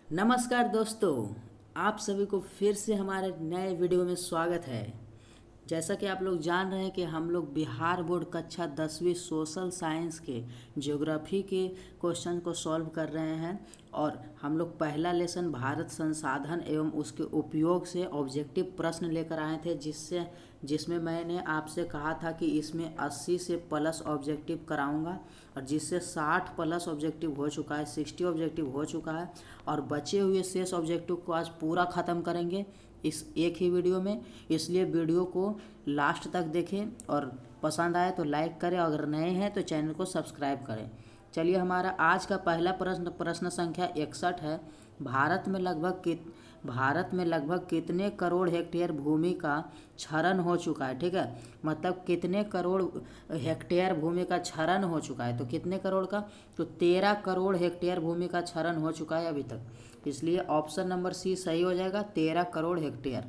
नमस्कार दोस्तों, आप सभी को फिर से हमारे नए वीडियो में स्वागत है। जैसा कि आप लोग जान रहे हैं कि हम लोग बिहार बोर्ड कक्षा 10वीं सोशल साइंस के ज्योग्राफी के क्वेश्चन को सॉल्व कर रहे हैं और हम लोग पहला लेसन भारत संसाधन एवं उसके उपयोग से ऑब्जेक्टिव प्रश्न लेकर आए थे जिसमें मैंने आपसे कहा था कि इसमें 80 से प्लस ऑब्जेक्टिव कराऊंगा और जिससे 60 प्लस ऑब्जेक्टिव हो चुका है, 60 ऑब्जेक्टिव हो चुका है और बचे हुए शेष ऑब्जेक्टिव को आज पूरा ख़त्म करेंगे इस एक ही वीडियो में। इसलिए वीडियो को लास्ट तक देखें और पसंद आए तो लाइक करें, अगर नए हैं तो चैनल को सब्सक्राइब करें। चलिए, हमारा आज का पहला प्रश्न संख्या 61 है। भारत में लगभग कितने करोड़ हेक्टेयर भूमि का क्षरण हो चुका है। ठीक है, मतलब कितने करोड़ हेक्टेयर भूमि का क्षरण हो चुका है। तो कितने करोड़ का, तो 13 करोड़ हेक्टेयर भूमि का क्षरण हो चुका है अभी तक। इसलिए ऑप्शन नंबर सी सही हो जाएगा, 13 करोड़ हेक्टेयर।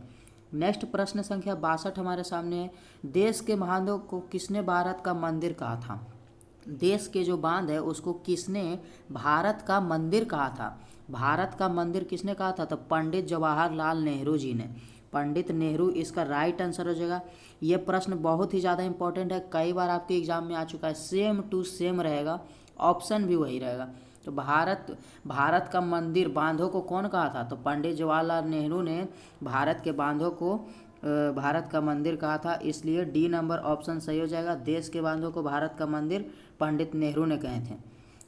नेक्स्ट प्रश्न संख्या 62 हमारे सामने है। देश के बांधों को किसने भारत का मंदिर कहा था। देश के जो बांध है उसको किसने भारत का मंदिर कहा था। भारत का मंदिर किसने कहा था, तो पंडित जवाहरलाल नेहरू जी ने। पंडित नेहरू इसका राइट आंसर हो जाएगा। ये प्रश्न बहुत ही ज़्यादा इंपॉर्टेंट है, कई बार आपके एग्जाम में आ चुका है, सेम टू सेम रहेगा, ऑप्शन भी वही रहेगा। तो भारत का मंदिर बांधों को कौन कहा था, तो पंडित जवाहरलाल नेहरू ने भारत के बांधों को भारत का मंदिर कहा था। इसलिए डी नंबर ऑप्शन सही हो जाएगा। देश के बांधों को भारत का मंदिर पंडित नेहरू ने कहे थे।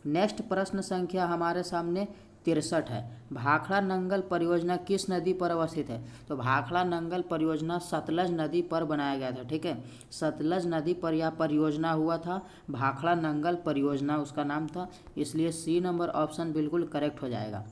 नेक्स्ट प्रश्न संख्या हमारे सामने 63 है। भाखड़ा नंगल परियोजना किस नदी पर अवस्थित है। तो भाखड़ा नंगल परियोजना सतलज नदी पर बनाया गया था। ठीक है, सतलज नदी पर यह परियोजना हुआ था, भाखड़ा नंगल परियोजना उसका नाम था। इसलिए सी नंबर ऑप्शन बिल्कुल करेक्ट हो जाएगा।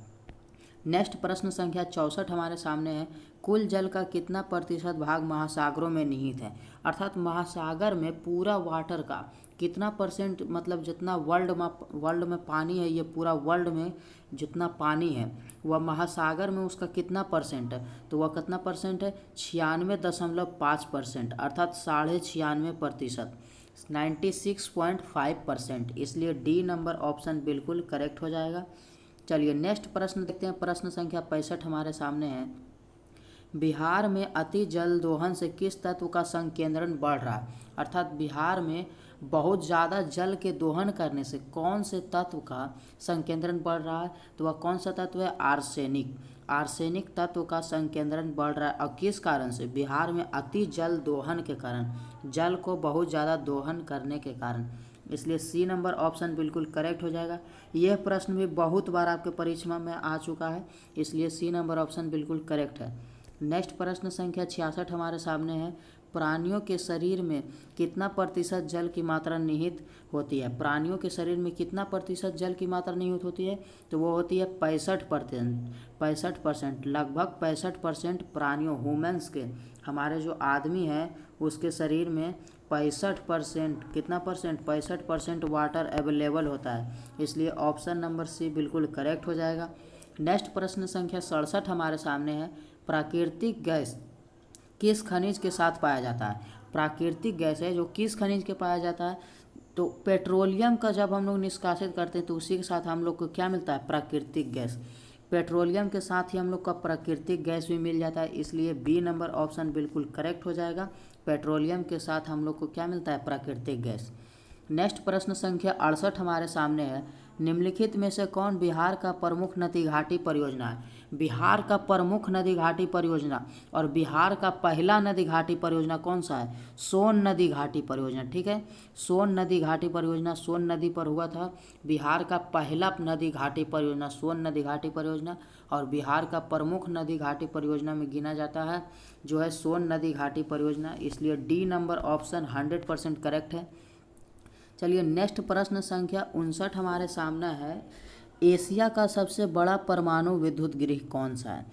नेक्स्ट प्रश्न संख्या 64 हमारे सामने है। कुल जल का कितना प्रतिशत भाग महासागरों में निहित है। अर्थात महासागर में पूरा वाटर का कितना परसेंट, मतलब जितना वर्ल्ड में पानी है, ये पूरा वर्ल्ड में जितना पानी है वह महासागर में उसका कितना परसेंट है, तो वह कितना परसेंट है, 96.5%, अर्थात 96.5%, 96.5%। इसलिए डी नंबर ऑप्शन बिल्कुल करेक्ट हो जाएगा। चलिए नेक्स्ट प्रश्न देखते हैं। प्रश्न संख्या 65 हमारे सामने है। बिहार में अति जल दोहन से किस तत्व का संकेंद्रण बढ़ रहा है। अर्थात बिहार में बहुत ज़्यादा जल के दोहन करने से कौन से तत्व का संकेंद्रण बढ़ रहा है, तो वह कौन सा तत्व है, आर्सेनिक। आर्सेनिक तत्व का संकेंद्रण बढ़ रहा है और किस कारण से, बिहार में अति जल दोहन के कारण, जल को बहुत ज़्यादा दोहन करने के कारण। इसलिए सी नंबर ऑप्शन बिल्कुल करेक्ट हो जाएगा। यह प्रश्न भी बहुत बार आपके परीक्षा में आ चुका है, इसलिए सी नंबर ऑप्शन बिल्कुल करेक्ट है। नेक्स्ट प्रश्न संख्या 66 हमारे सामने है। प्राणियों के शरीर में कितना प्रतिशत जल की मात्रा निहित होती है। प्राणियों के शरीर में कितना प्रतिशत जल की मात्रा निहित होती है, तो वो होती है 65%। 65%, लगभग 65% प्राणियों, ह्यूमन्स के, हमारे जो आदमी है उसके शरीर में 65%, कितना परसेंट, 65% वाटर अवेलेबल होता है। इसलिए ऑप्शन नंबर सी बिल्कुल करेक्ट हो जाएगा। नेक्स्ट प्रश्न संख्या 67 हमारे सामने है। प्राकृतिक गैस किस खनिज के साथ पाया जाता है। प्राकृतिक गैस है जो किस खनिज के पाया जाता है, तो पेट्रोलियम का जब हम लोग निष्कासित करते हैं तो उसी के साथ हम लोग को क्या मिलता है, प्राकृतिक गैस। पेट्रोलियम के साथ ही हम लोग का प्राकृतिक गैस भी मिल जाता है। इसलिए बी नंबर ऑप्शन बिल्कुल करेक्ट हो जाएगा। पेट्रोलियम के साथ हम लोग को क्या मिलता है, प्राकृतिक गैस। नेक्स्ट प्रश्न संख्या 68 हमारे सामने है। निम्नलिखित में से कौन बिहार का प्रमुख नदी घाटी परियोजना है। बिहार का प्रमुख नदी घाटी परियोजना और बिहार का पहला नदी घाटी परियोजना कौन सा है, सोन नदी घाटी परियोजना। ठीक है, सोन नदी घाटी परियोजना सोन नदी पर हुआ था। बिहार का पहला नदी घाटी परियोजना सोन नदी घाटी परियोजना और बिहार का प्रमुख नदी घाटी परियोजना में गिना जाता है जो है सोन नदी घाटी परियोजना। इसलिए डी नंबर ऑप्शन 100% करेक्ट है। चलिए नेक्स्ट प्रश्न संख्या 59 हमारे सामने है। एशिया का सबसे बड़ा परमाणु विद्युत गृह कौन सा है।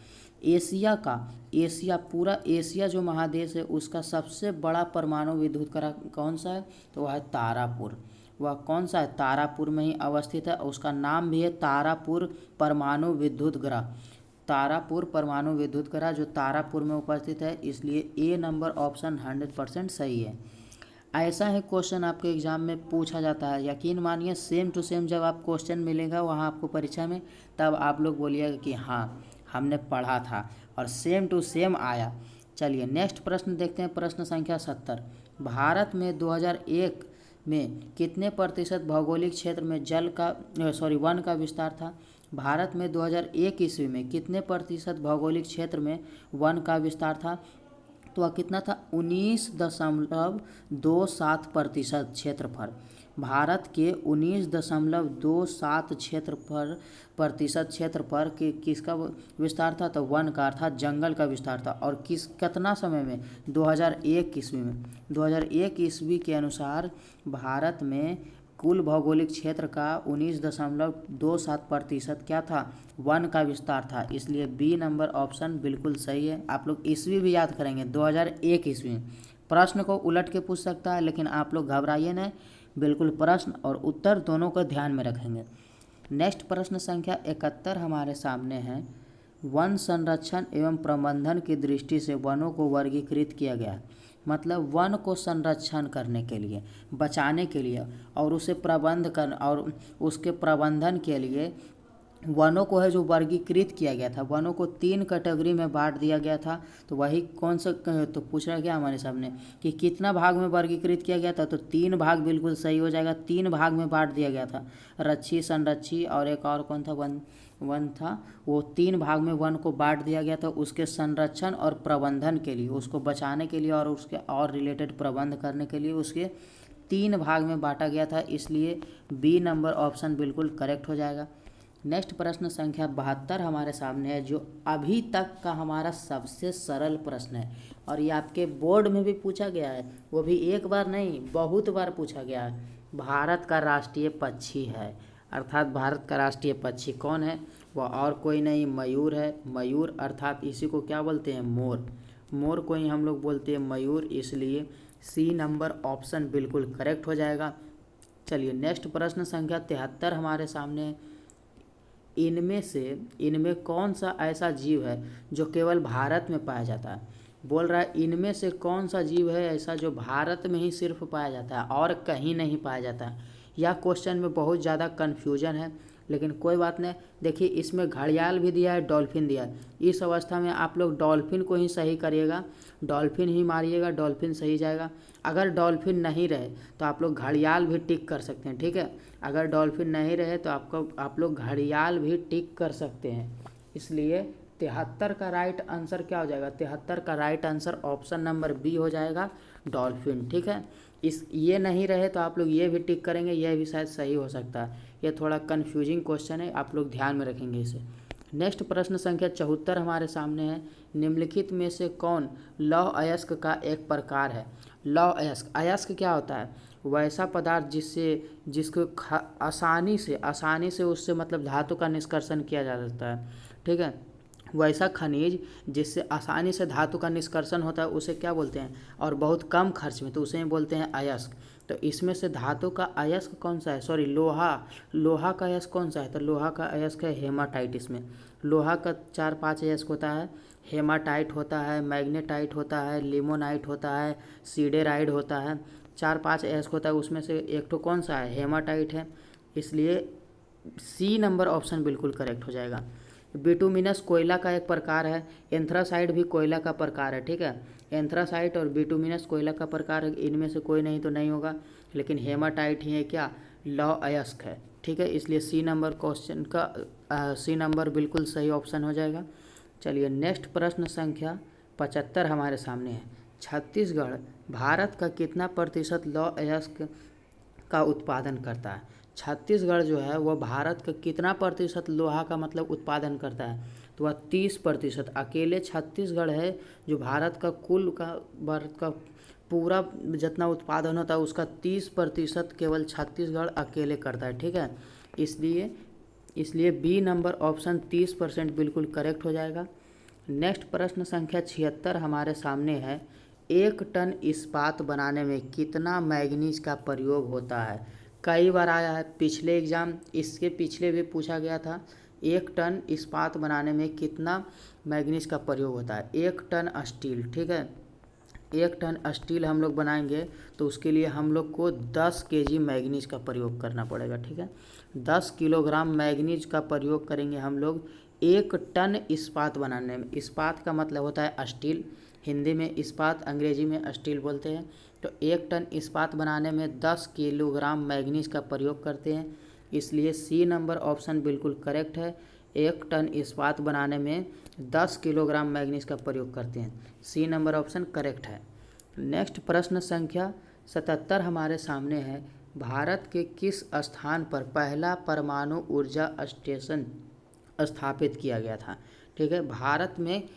पूरा एशिया जो महादेश है उसका सबसे बड़ा परमाणु विद्युत गृह कौन सा है, तो वह है तारापुर। वह कौन सा है, तारापुर में ही अवस्थित है। उसका नाम भी है तारापुर परमाणु विद्युत गृह। तारापुर परमाणु विद्युत गृह जो तारापुर में उपस्थित है। इसलिए ए नंबर ऑप्शन 100% सही है। ऐसा ही क्वेश्चन आपके एग्ज़ाम में पूछा जाता है। यकीन मानिए सेम टू सेम जब आप क्वेश्चन मिलेगा वहाँ आपको परीक्षा में, तब आप लोग बोलिएगा कि हाँ हमने पढ़ा था और सेम टू सेम आया। चलिए नेक्स्ट प्रश्न देखते हैं, प्रश्न संख्या 70। भारत में 2001 में कितने प्रतिशत भौगोलिक क्षेत्र में वन का विस्तार था? भारत में 2001 ईस्वी में कितने प्रतिशत भौगोलिक क्षेत्र में वन का विस्तार था? तो वह कितना था? 19.27% क्षेत्रफल। भारत के 19.27 प्रतिशत क्षेत्रफल के किसका विस्तार था? तो वन का अर्थात जंगल का विस्तार था। और कितना समय में? 2001 ईस्वी में। 2001 ईस्वी के अनुसार भारत में कुल भौगोलिक क्षेत्र का 19.27% क्या था? वन का विस्तार था। इसलिए बी नंबर ऑप्शन बिल्कुल सही है। आप लोग ईस्वी भी याद करेंगे 2001 ईस्वी। प्रश्न को उलट के पूछ सकता है, लेकिन आप लोग घबराइए नहीं, बिल्कुल प्रश्न और उत्तर दोनों को ध्यान में रखेंगे। नेक्स्ट प्रश्न संख्या 71 हमारे सामने है। वन संरक्षण एवं प्रबंधन की दृष्टि से वनों को वर्गीकृत किया गया है। मतलब वन को संरक्षण करने के लिए, बचाने के लिए और उसे उसके प्रबंधन के लिए वनों को है जो वर्गीकृत किया गया था। वनों को 3 कैटेगरी में बांट दिया गया था। तो वही कौन सा तो पूछ रहा क्या हमारे सामने कि कितना भाग में वर्गीकृत किया गया था? तो 3 भाग बिल्कुल सही हो जाएगा। 3 भाग में बांट दिया गया था, रक्षी, संरक्षी और एक और कौन था वन था। वो 3 भाग में वन को बांट दिया गया था, उसके संरक्षण और प्रबंधन के लिए, उसको बचाने के लिए और उसके और रिलेटेड प्रबंध करने के लिए उसके 3 भाग में बांटा गया था। इसलिए बी नंबर ऑप्शन बिल्कुल करेक्ट हो जाएगा। नेक्स्ट प्रश्न संख्या 72 हमारे सामने है, जो अभी तक का हमारा सबसे सरल प्रश्न है और ये आपके बोर्ड में भी पूछा गया है, वो भी एक बार नहीं बहुत बार पूछा गया है। भारत का राष्ट्रीय पक्षी है, अर्थात भारत का राष्ट्रीय पक्षी कौन है? वह और कोई नहीं, मयूर है। मयूर अर्थात इसी को क्या बोलते हैं? मोर। मोर को ही हम लोग बोलते हैं मयूर। इसलिए सी नंबर ऑप्शन बिल्कुल करेक्ट हो जाएगा। चलिए नेक्स्ट प्रश्न संख्या 73 हमारे सामने है। इनमें कौन सा ऐसा जीव है जो केवल भारत में पाया जाता है? बोल रहा है इनमें से कौन सा जीव है ऐसा जो भारत में ही सिर्फ पाया जाता है और कहीं नहीं पाया जाता है? यह क्वेश्चन में बहुत ज़्यादा कन्फ्यूजन है, लेकिन कोई बात नहीं। देखिए इसमें घड़ियाल भी दिया है, डॉल्फिन दिया है। इस अवस्था में आप लोग डॉल्फिन को ही सही करिएगा, डॉल्फिन ही मारिएगा, डॉल्फिन सही जाएगा। अगर डॉल्फिन नहीं रहे तो आप लोग घड़ियाल भी टिक कर सकते हैं, ठीक है। अगर डॉल्फिन नहीं रहे तो आप लोग घड़ियाल भी टिक कर सकते हैं। इसलिए 73 का राइट आंसर क्या हो जाएगा? 73 का right answer option number B हो जाएगा, डॉल्फिन, ठीक है। ये नहीं रहे तो आप लोग ये भी टिक करेंगे, यह भी शायद सही हो सकता है। ये थोड़ा कन्फ्यूजिंग क्वेश्चन है, आप लोग ध्यान में रखेंगे इसे। नेक्स्ट प्रश्न संख्या 74 हमारे सामने है। निम्नलिखित में से कौन लौह अयस्क का एक प्रकार है? लौह अयस्क, अयस्क क्या होता है? वैसा पदार्थ जिसको आसानी से उससे मतलब धातु का निष्कर्षण किया जा सकता है, ठीक है। वैसा खनिज जिससे आसानी से धातु का निष्कर्षण होता है उसे क्या बोलते हैं? और बहुत कम खर्च में, तो उसे बोलते हैं अयस्क। तो इसमें से धातु का अयस्क कौन सा है? सॉरी, लोहा का अयस्क कौन सा है? तो लोहा का अयस्क है हेमाटाइट। इसमें लोहा का 4-5 अयस्क होता है। हेमाटाइट होता है, मैग्नेटाइट होता है, लिमोनाइट होता है, सीडेराइड होता है। 4-5 अयस्क होता है, उसमें से एक तो कौन सा है? हेमाटाइट है। इसलिए सी नंबर ऑप्शन बिल्कुल करेक्ट हो जाएगा। बिटुमिनस कोयला का एक प्रकार है। एंथ्रासाइट भी कोयला का प्रकार है, ठीक है। एंथ्रासाइट और बिटुमिनस कोयला का प्रकार है, इनमें से कोई नहीं तो नहीं होगा, लेकिन हेमाटाइट ही है क्या? लौह अयस्क है, ठीक है। इसलिए सी नंबर क्वेश्चन का सी नंबर बिल्कुल सही ऑप्शन हो जाएगा। चलिए नेक्स्ट प्रश्न संख्या 75 हमारे सामने है। छत्तीसगढ़ भारत का कितना प्रतिशत लौह अयस्क का उत्पादन करता है? छत्तीसगढ़ जो है वह भारत का कितना प्रतिशत लोहा का मतलब उत्पादन करता है? तो वह 30%। अकेले छत्तीसगढ़ है जो भारत का पूरा जितना उत्पादन होता है उसका 30% केवल छत्तीसगढ़ अकेले करता है, ठीक है। इसलिए बी नंबर ऑप्शन 30% बिल्कुल करेक्ट हो जाएगा। नेक्स्ट प्रश्न संख्या 76 हमारे सामने है। 1 टन इस्पात बनाने में कितना मैग्नीज का प्रयोग होता है? कई बार आया है, पिछले एग्ज़ाम इसके पिछले भी पूछा गया था। 1 टन इस्पात बनाने में कितना मैग्नीज का प्रयोग होता है? 1 टन स्टील, ठीक है। 1 टन स्टील हम लोग बनाएंगे तो उसके लिए हम लोग को 10 केजी मैग्नीज का प्रयोग करना पड़ेगा। ठीक है, 10 किलोग्राम मैग्नीज का प्रयोग करेंगे हम लोग 1 टन इस्पात बनाने में। इस्पात का मतलब होता है स्टील, हिंदी में इस्पात, अंग्रेजी में स्टील बोलते हैं। तो 1 टन इस्पात बनाने में 10 किलोग्राम मैग्नीज का प्रयोग करते हैं, इसलिए सी नंबर ऑप्शन बिल्कुल करेक्ट है। 1 टन इस्पात बनाने में 10 किलोग्राम मैग्नीज का प्रयोग करते हैं, सी नंबर ऑप्शन करेक्ट है। नेक्स्ट प्रश्न संख्या 77 हमारे सामने है। भारत के किस स्थान पर पहला परमाणु ऊर्जा स्टेशन स्थापित किया गया था? ठीक है, भारत में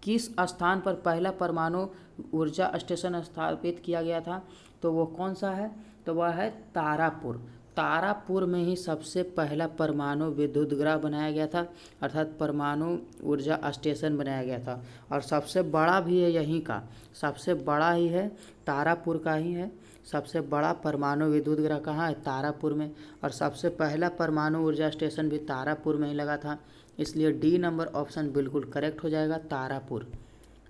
किस स्थान पर पहला परमाणु ऊर्जा स्टेशन स्थापित किया गया था? तो वो कौन सा है? तो वह है तारापुर। तारापुर में ही सबसे पहला परमाणु विद्युत गृह बनाया गया था, अर्थात परमाणु ऊर्जा स्टेशन बनाया गया था। और सबसे बड़ा भी है यहीं का, सबसे बड़ा ही है, तारापुर का ही है। सबसे बड़ा परमाणु विद्युत गृह कहाँ है? तारापुर में। और सबसे पहला परमाणु ऊर्जा स्टेशन भी तारापुर में ही लगा था, इसलिए डी नंबर ऑप्शन बिल्कुल करेक्ट हो जाएगा, तारापुर।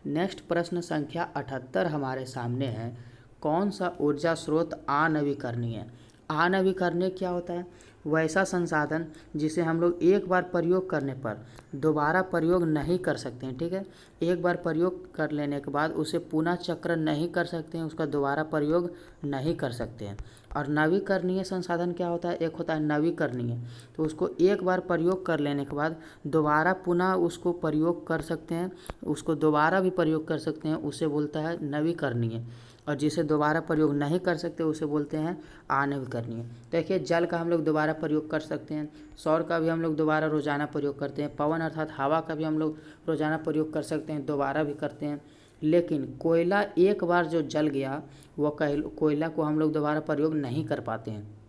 नेक्स्ट प्रश्न संख्या 78 हमारे सामने है। कौन सा ऊर्जा स्रोत अनवीकरणीय? अनवीकरणीय क्या होता है? वैसा संसाधन जिसे हम लोग एक बार प्रयोग करने पर दोबारा प्रयोग नहीं कर सकते हैं। ठीक है, एक बार प्रयोग कर लेने के बाद उसे पुनः चक्र नहीं कर सकते हैं, उसका दोबारा प्रयोग नहीं कर सकते हैं। और नवीकरणीय संसाधन क्या होता है? एक होता है नवीकरणीय, तो उसको एक बार प्रयोग कर लेने के बाद दोबारा पुनः उसको प्रयोग कर सकते हैं, उसको दोबारा भी प्रयोग कर सकते हैं, उसे बोलता है नवीकरणीय। और जिसे दोबारा प्रयोग नहीं कर सकते उसे बोलते हैं अनवीकरणीय। देखिए, जल का हम लोग दोबारा प्रयोग कर सकते हैं, सौर का भी हम लोग दोबारा रोजाना प्रयोग करते हैं, पवन अर्थात हवा का भी हम लोग रोजाना प्रयोग कर सकते हैं, दोबारा भी करते हैं। लेकिन कोयला एक बार जो जल गया वो कोयला को हम लोग दोबारा प्रयोग नहीं कर पाते हैं।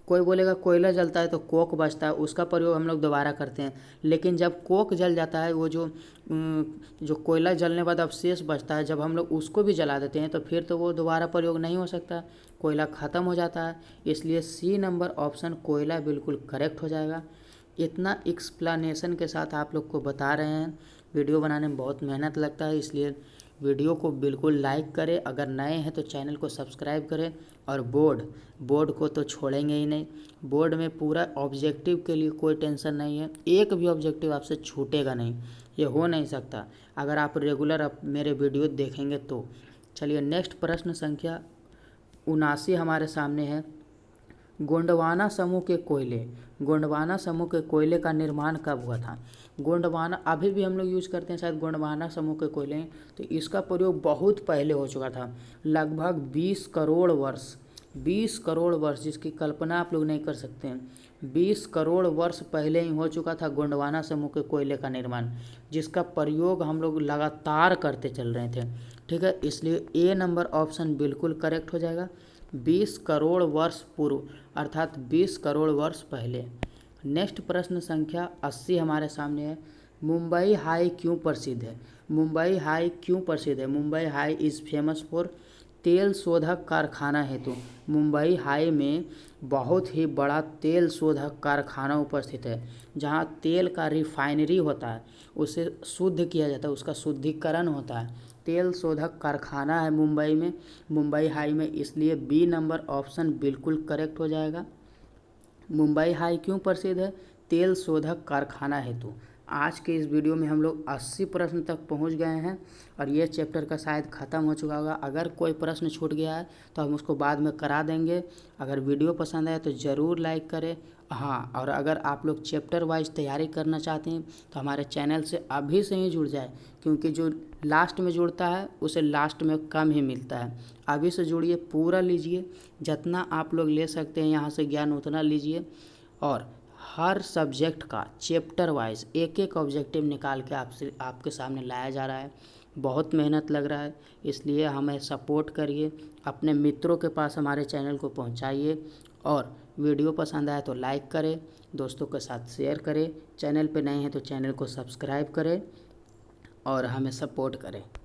कोई बोलेगा कोयला जलता है तो कोक बचता है, उसका प्रयोग हम लोग दोबारा करते हैं। लेकिन जब कोक जल जाता है, वो जो कोयला जलने के बाद अवशेष बचता है, जब हम लोग उसको भी जला देते हैं तो फिर तो वो दोबारा प्रयोग नहीं हो सकता, कोयला ख़त्म हो जाता है। इसलिए सी नंबर ऑप्शन कोयला बिल्कुल करेक्ट हो जाएगा। इतना एक्सप्लेनेशन के साथ आप लोग को बता रहे हैं, वीडियो बनाने में बहुत मेहनत लगता है, इसलिए वीडियो को बिल्कुल लाइक करें। अगर नए हैं तो चैनल को सब्सक्राइब करें। और बोर्ड को तो छोड़ेंगे ही नहीं। बोर्ड में पूरा ऑब्जेक्टिव के लिए कोई टेंशन नहीं है, एक भी ऑब्जेक्टिव आपसे छूटेगा नहीं, ये हो नहीं सकता अगर आप रेगुलर मेरे वीडियो देखेंगे तो। चलिए, नेक्स्ट प्रश्न संख्या 79 हमारे सामने है। गोंडवाना समूह के कोयले का निर्माण कब हुआ था? गोंडवाना अभी भी हम लोग यूज़ करते हैं शायद, गोंडवाना समूह के कोयले, तो इसका प्रयोग बहुत पहले हो चुका था, लगभग 20 करोड़ वर्ष, जिसकी कल्पना आप लोग नहीं कर सकते हैं। 20 करोड़ वर्ष पहले ही हो चुका था गोंडवाना समूह के कोयले का निर्माण, जिसका प्रयोग हम लोग लगातार करते चल रहे थे। ठीक है, इसलिए ए नंबर ऑप्शन बिल्कुल करेक्ट हो जाएगा, 20 करोड़ वर्ष पूर्व, अर्थात 20 करोड़ वर्ष पहले। नेक्स्ट प्रश्न संख्या 80 हमारे सामने है। मुंबई हाई क्यों प्रसिद्ध है? Mumbai high is famous for तेल शोधक कारखाना हेतु। मुंबई हाई में बहुत ही बड़ा तेल शोधक कारखाना उपस्थित है, जहां तेल का रिफाइनरी होता है, उसे शुद्ध किया जाता है, उसका शुद्धिकरण होता है। तेल शोधक कारखाना है मुंबई हाई में, इसलिए बी नंबर ऑप्शन बिल्कुल करेक्ट हो जाएगा। मुंबई हाई क्यों प्रसिद्ध है? तेल शोधक कारखाना हेतु। आज के इस वीडियो में हम लोग 80 प्रश्न तक पहुंच गए हैं और ये चैप्टर का शायद ख़त्म हो चुका होगा। अगर कोई प्रश्न छूट गया है तो हम उसको बाद में करा देंगे। अगर वीडियो पसंद आए तो ज़रूर लाइक करें। हाँ, और अगर आप लोग चैप्टर वाइज तैयारी करना चाहते हैं तो हमारे चैनल से अभी से ही जुड़ जाए, क्योंकि जो लास्ट में जुड़ता है उसे लास्ट में कम ही मिलता है। अभी से जुड़िए, पूरा लीजिए, जितना आप लोग ले सकते हैं यहाँ से ज्ञान उतना लीजिए। और हर सब्जेक्ट का चैप्टर वाइज एक ऑब्जेक्टिव निकाल के आपके सामने लाया जा रहा है। बहुत मेहनत लग रहा है, इसलिए हमें सपोर्ट करिए, अपने मित्रों के पास हमारे चैनल को पहुंचाइए। और वीडियो पसंद आए तो लाइक करें, दोस्तों के साथ शेयर करें, चैनल पे नए हैं तो चैनल को सब्सक्राइब करें और हमें सपोर्ट करें।